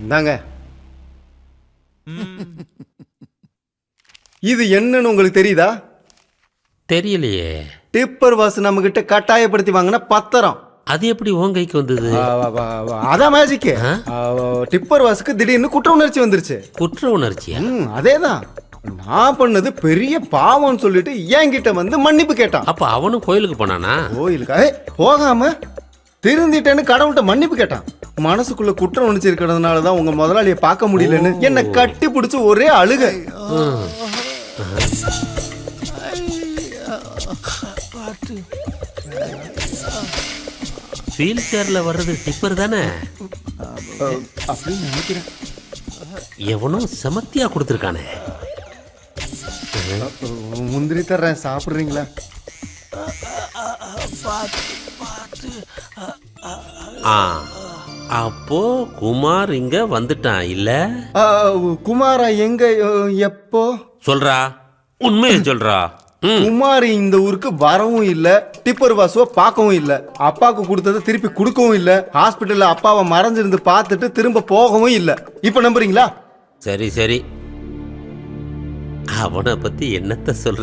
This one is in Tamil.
இந்தாங்க. இது என்னன்னு உங்களுக்கு தெரியுதா? தெரியலையே. டிப்பர் வாசு நம்ம கிட்ட கட்டாயப்படுத்தி வாங்கின பத்திரம். அது எப்படி உன் கைக்கு வந்தது? அதான் மேஜிக்கு. டிப்பர் வாசுக்கு திடீர்னு குற்ற உணர்ச்சி வந்துருச்சு. குற்ற உணர்ச்சியா? அதேதான். நான் பண்ணது பெரிய பாவம்னு சொல்லிட்டு என்கிட்ட வந்து மன்னிப்பு கேட்டான். அப்ப அவனும் கோயிலுக்கு போனானா? கோயிலுக்கா? போகாம திருந்திட்டேன்னு கடவுள்கிட்ட மன்னிப்பு கேட்டான். மனசுக்குள்ள குற்ற உணர்ச்சி இருக்கிறதுனாலதான் உங்க முதலாளியை பார்க்க முடியலன்னு என்ன கட்டி பிடிச்சு ஒரே அழுக. வீல் சேர்ல வர்றது டிப்பர் தானே? அப்படின்னு நினைக்கிறேன். எவனும் செமத்தியா கொடுத்துருக்கானே. முந்திரி தர்றேன், சாப்பிடுறீங்களா? அப்போ குமார் இங்க வந்துட்டான் இல்ல? குமாரா எங்க? எப்போ? சொல்றா, உண்மையை சொல்றா. குமார் இந்த ஊருக்கு வரவும் இல்ல, டிப்பர் வாசுவ பார்க்கவும் இல்ல, அப்பாவுக்கு கொடுத்ததை திருப்பி கொடுக்கவும் இல்ல, ஹாஸ்பிட்டல்ல அப்பாவை மறைஞ்சிருந்து பார்த்துட்டு திரும்ப போகவும் இல்ல. இப்ப நம்புறீங்களா? சரி சரி, அவனை பத்தி என்னத்த சொல்ற?